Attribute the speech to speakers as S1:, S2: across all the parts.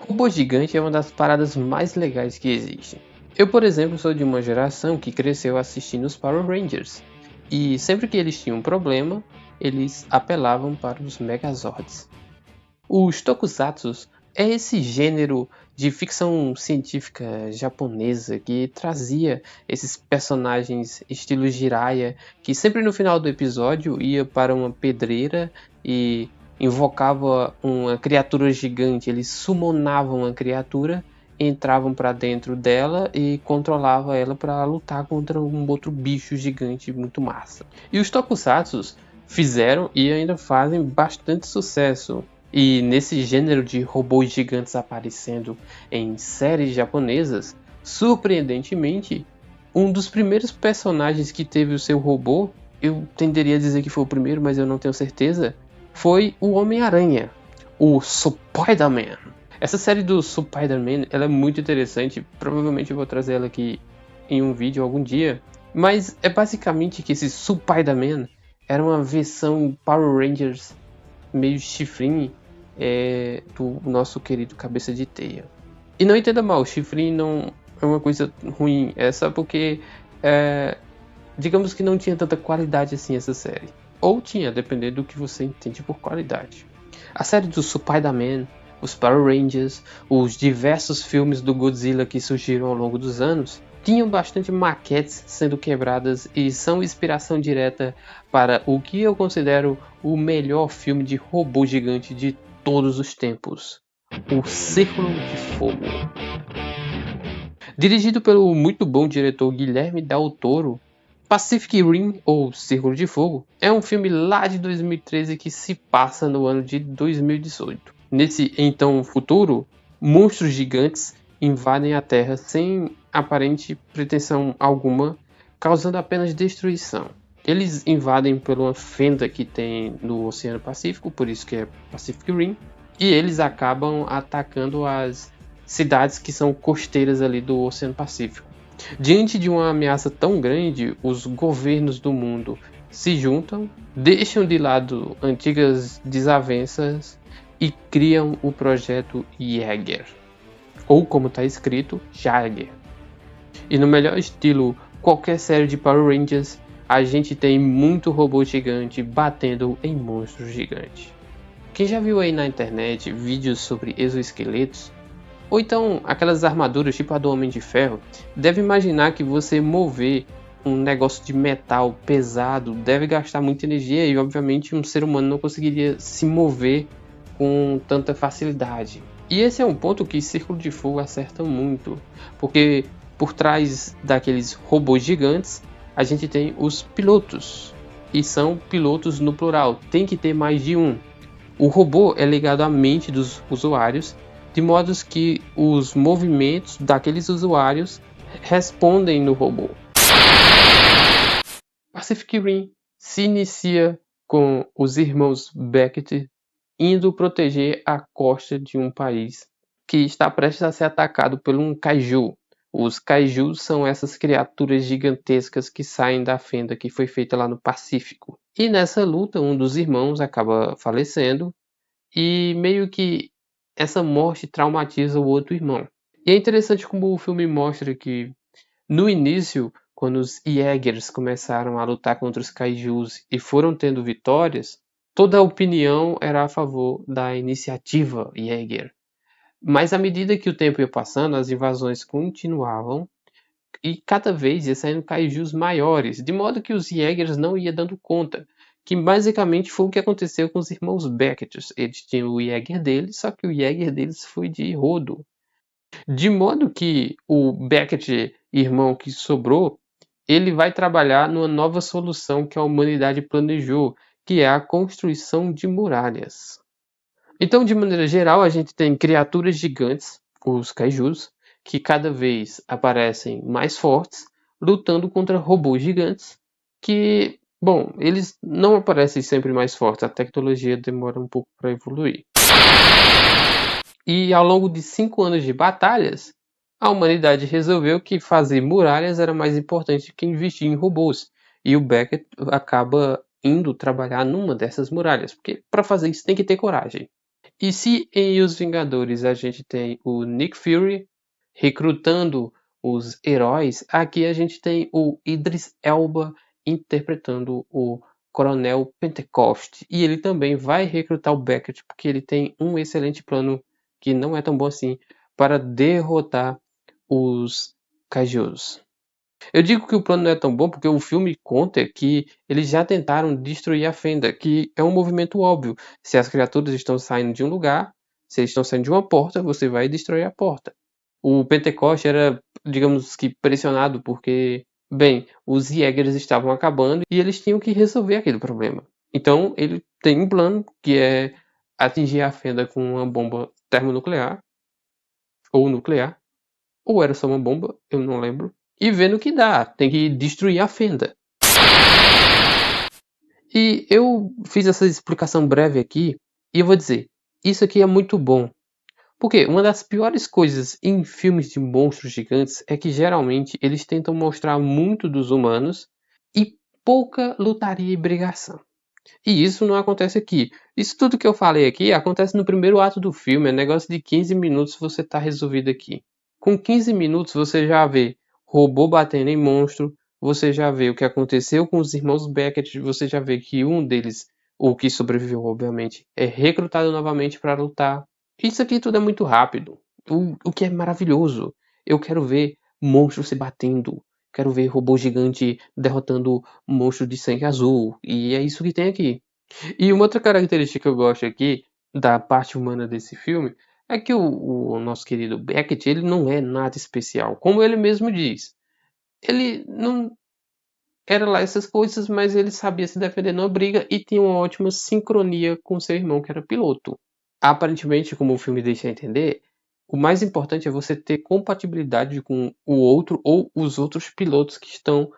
S1: Robô gigante é uma das paradas mais legais que existem. Eu, por exemplo, sou de uma geração que cresceu assistindo os Power Rangers. E sempre que eles tinham um problema, eles apelavam para os Megazords. Os Tokusatsu é esse gênero de ficção científica japonesa que trazia esses personagens estilo Jiraiya, que sempre no final do episódio ia para uma pedreira e invocava uma criatura gigante. Eles summonavam uma criatura, entravam para dentro dela e controlavam ela para lutar contra um outro bicho gigante muito massa. E os Tokusatsu fizeram e ainda fazem bastante sucesso. E nesse gênero de robôs gigantes aparecendo em séries japonesas, surpreendentemente, um dos primeiros personagens que teve o seu robô, eu tenderia a dizer que foi o primeiro, mas eu não tenho certeza, foi o Homem-Aranha, o Spider-Man. Essa série do Spider-Man, ela é muito interessante, provavelmente eu vou trazer ela aqui em um vídeo algum dia, mas é basicamente que esse Spider-Man era uma versão Power Rangers meio chifrinho do nosso querido Cabeça de Teia. E não entenda mal, o chifrinho não é uma coisa ruim, é só porque digamos que não tinha tanta qualidade assim essa série. Ou tinha, dependendo do que você entende por qualidade. A série do Spider-Man, os Power Rangers, os diversos filmes do Godzilla que surgiram ao longo dos anos, tinham bastante maquetes sendo quebradas e são inspiração direta para o que eu considero o melhor filme de robô gigante de todos os tempos, O Círculo de Fogo. Dirigido pelo muito bom diretor Guilherme Del Toro, Pacific Rim, ou Círculo de Fogo, é um filme lá de 2013 que se passa no ano de 2018. Nesse então futuro, monstros gigantes invadem a Terra sem aparente pretensão alguma, causando apenas destruição. Eles invadem por uma fenda que tem no Oceano Pacífico, por isso que é Pacific Rim, e eles acabam atacando as cidades que são costeiras ali do Oceano Pacífico. Diante de uma ameaça tão grande, os governos do mundo se juntam, deixam de lado antigas desavenças e criam o projeto Jäger, ou como está escrito, Jaeger. E no melhor estilo qualquer série de Power Rangers, a gente tem muito robô gigante batendo em monstros gigantes. Quem já viu aí na internet vídeos sobre exoesqueletos, ou então aquelas armaduras tipo a do Homem de Ferro, deve imaginar que você mover um negócio de metal pesado deve gastar muita energia e obviamente um ser humano não conseguiria se mover com tanta facilidade. E esse é um ponto que Círculo de Fogo acerta muito, porque por trás daqueles robôs gigantes a gente tem os pilotos, e são pilotos no plural, tem que ter mais de um. O robô é ligado à mente dos usuários, de modo que os movimentos daqueles usuários respondem no robô. Pacific Rim se inicia com os irmãos Beckett indo proteger a costa de um país que está prestes a ser atacado por um kaiju. Os kaijus são essas criaturas gigantescas que saem da fenda que foi feita lá no Pacífico. E nessa luta, um dos irmãos acaba falecendo e meio que essa morte traumatiza o outro irmão. E é interessante como o filme mostra que no início, quando os Jägers começaram a lutar contra os kaijus e foram tendo vitórias, toda a opinião era a favor da iniciativa Jäger. Mas à medida que o tempo ia passando, as invasões continuavam e cada vez ia saindo kaijus maiores, de modo que os Jägers não iam dando conta, que basicamente foi o que aconteceu com os irmãos Beckett. Eles tinham o Jäger deles, só que o Jäger deles foi de rodo. De modo que o Beckett, irmão que sobrou, ele vai trabalhar numa nova solução que a humanidade planejou, que é a construção de muralhas. Então, de maneira geral, a gente tem criaturas gigantes, os kaijus, que cada vez aparecem mais fortes, lutando contra robôs gigantes, que, bom, eles não aparecem sempre mais fortes, a tecnologia demora um pouco para evoluir. E ao longo de 5 anos de batalhas, a humanidade resolveu que fazer muralhas era mais importante que investir em robôs. E o Beckett acaba indo trabalhar numa dessas muralhas, porque para fazer isso tem que ter coragem. E se em Os Vingadores a gente tem o Nick Fury recrutando os heróis, aqui a gente tem o Idris Elba interpretando o Coronel Pentecost. E ele também vai recrutar o Beckett porque ele tem um excelente plano, que não é tão bom assim, para derrotar os Kaijus. Eu digo que o plano não é tão bom porque o filme conta que eles já tentaram destruir a fenda, que é um movimento óbvio. Se as criaturas estão saindo de um lugar, se eles estão saindo de uma porta, você vai destruir a porta. O Pentecoste era, digamos que, pressionado porque, bem, os Jägers estavam acabando e eles tinham que resolver aquele problema. Então ele tem um plano que é atingir a fenda com uma bomba termonuclear ou nuclear, ou era só uma bomba, eu não lembro. E ver no que dá. Tem que destruir a fenda. E eu fiz essa explicação breve aqui. E eu vou dizer: isso aqui é muito bom. Porque uma das piores coisas em filmes de monstros gigantes é que geralmente eles tentam mostrar muito dos humanos e pouca lutaria e brigação. E isso não acontece aqui. Isso tudo que eu falei aqui acontece no primeiro ato do filme. É negócio de 15 minutos você tá resolvido aqui. Com 15 minutos você já vê robô batendo em monstro, você já vê o que aconteceu com os irmãos Beckett, você já vê que um deles, o que sobreviveu obviamente, é recrutado novamente para lutar. Isso aqui tudo é muito rápido, o que é maravilhoso. Eu quero ver monstros se batendo, quero ver robô gigante derrotando monstro de sangue azul, e é isso que tem aqui. E uma outra característica que eu gosto aqui da parte humana desse filme é que o nosso querido Beckett, ele não é nada especial, como ele mesmo diz. Ele não era lá essas coisas, mas ele sabia se defender numa briga e tinha uma ótima sincronia com seu irmão, que era piloto. Aparentemente, como o filme deixa entender, o mais importante é você ter compatibilidade com o outro ou os outros pilotos que estão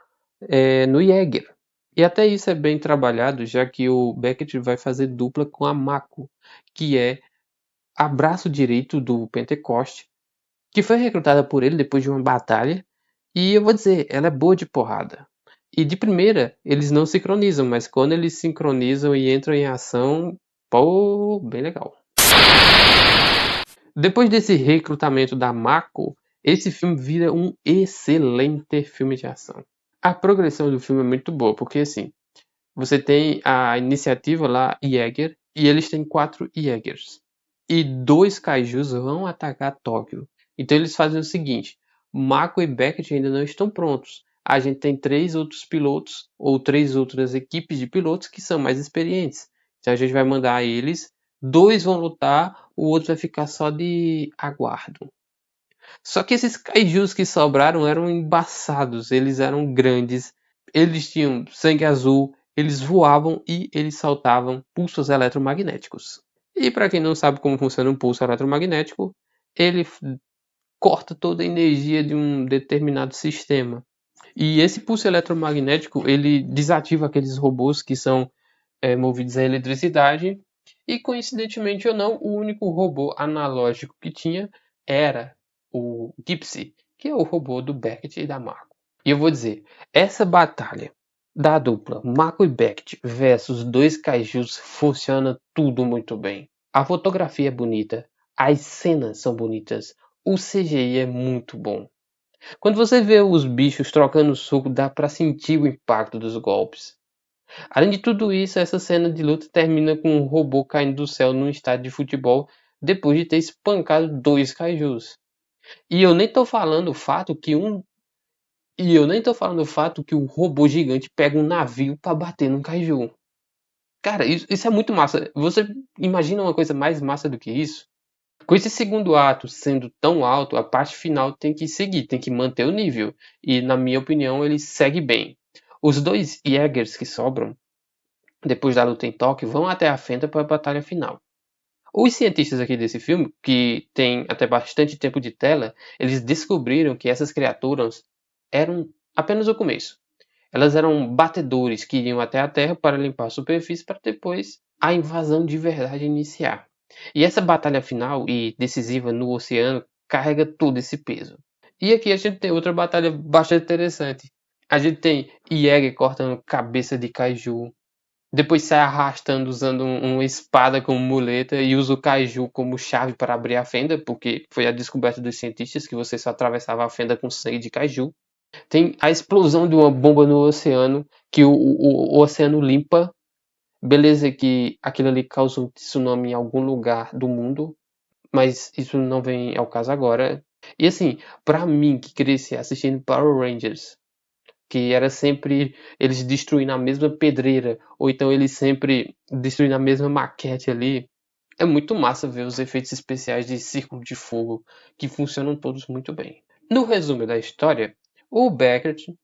S1: no Jäger. E até isso é bem trabalhado, já que o Beckett vai fazer dupla com a Mako, que é a braço direito do Pentecoste, que foi recrutada por ele depois de uma batalha. E eu vou dizer, ela é boa de porrada. E de primeira, eles não sincronizam, mas quando eles sincronizam e entram em ação, pô, bem legal. Depois desse recrutamento da Mako, esse filme vira um excelente filme de ação. A progressão do filme é muito boa, porque assim, você tem a iniciativa lá, Jäger, e eles têm 4 Jägers. E 2 Kaijus vão atacar Tóquio. Então eles fazem o seguinte: Mako e Beckett ainda não estão prontos. A gente tem 3 outros pilotos, ou 3 outras equipes de pilotos que são mais experientes. Então a gente vai mandar eles, 2 vão lutar, o outro vai ficar só de aguardo. Só que esses kaijus que sobraram eram embaçados, eles eram grandes, eles tinham sangue azul, eles voavam e eles soltavam pulsos eletromagnéticos. E para quem não sabe como funciona um pulso eletromagnético, ele corta toda a energia de um determinado sistema. E esse pulso eletromagnético, ele desativa aqueles robôs que são movidos à eletricidade. E coincidentemente ou não, o único robô analógico que tinha era o Gypsy, que é o robô do Beckett e da Mako. E eu vou dizer, essa batalha da dupla Mako e Beckett versus 2 kaijus funciona tudo muito bem. A fotografia é bonita, as cenas são bonitas, o CGI é muito bom. Quando você vê os bichos trocando soco, dá pra sentir o impacto dos golpes. Além de tudo isso, essa cena de luta termina com um robô caindo do céu num estádio de futebol depois de ter espancado 2 kaijus. E eu nem tô falando o fato que o robô gigante pega um navio pra bater num kaiju. Cara, isso é muito massa. Você imagina uma coisa mais massa do que isso? Com esse segundo ato sendo tão alto, a parte final tem que seguir, tem que manter o nível. E na minha opinião, ele segue bem. Os 2 Jägers que sobram depois da luta em Tóquio, vão até a fenda para a batalha final. Os cientistas aqui desse filme, que tem até bastante tempo de tela, eles descobriram que essas criaturas eram apenas o começo. Elas eram batedores que iriam até a Terra para limpar a superfície para depois a invasão de verdade iniciar. E essa batalha final e decisiva no oceano carrega todo esse peso. E aqui a gente tem outra batalha bastante interessante. A gente tem Jäger cortando cabeça de kaiju, depois sai arrastando usando uma espada como muleta e usa o kaiju como chave para abrir a fenda, porque foi a descoberta dos cientistas que você só atravessava a fenda com sangue de kaiju. Tem a explosão de uma bomba no oceano, que o oceano limpa. Beleza que aquilo ali causa um tsunami em algum lugar do mundo, mas isso não vem ao caso agora. E assim, pra mim que cresci assistindo Power Rangers, que era sempre eles destruindo a mesma pedreira, ou então eles sempre destruindo a mesma maquete ali, é muito massa ver os efeitos especiais de Círculo de Fogo, que funcionam todos muito bem. No resumo da história, o Beckett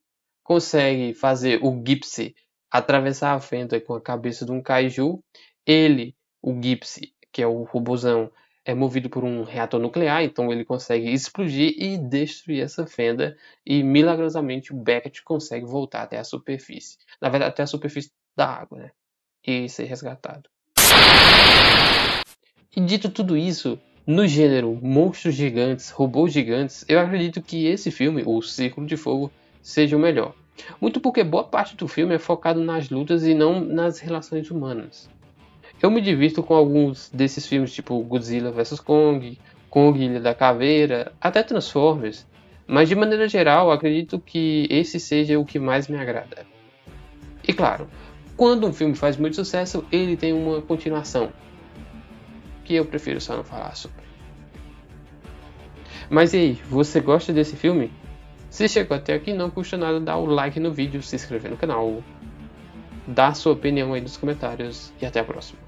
S1: consegue fazer o Gypsy atravessar a fenda com a cabeça de um kaiju. Ele, o Gypsy, que é o robozão, é movido por um reator nuclear, então ele consegue explodir e destruir essa fenda. E milagrosamente o Beckett consegue voltar até a superfície. Na verdade, até a superfície da água, né? E ser resgatado. E dito tudo isso, no gênero monstros gigantes, robôs gigantes, eu acredito que esse filme, O Círculo de Fogo, seja o melhor. Muito porque boa parte do filme é focado nas lutas e não nas relações humanas. Eu me divirto com alguns desses filmes, tipo Godzilla vs Kong, Kong Ilha da Caveira, até Transformers, mas de maneira geral acredito que esse seja o que mais me agrada. E claro, quando um filme faz muito sucesso, ele tem uma continuação, que eu prefiro só não falar sobre. Mas e aí, você gosta desse filme? Se chegou até aqui, não custa nada dar o like no vídeo, se inscrever no canal, dar sua opinião aí nos comentários e até a próxima.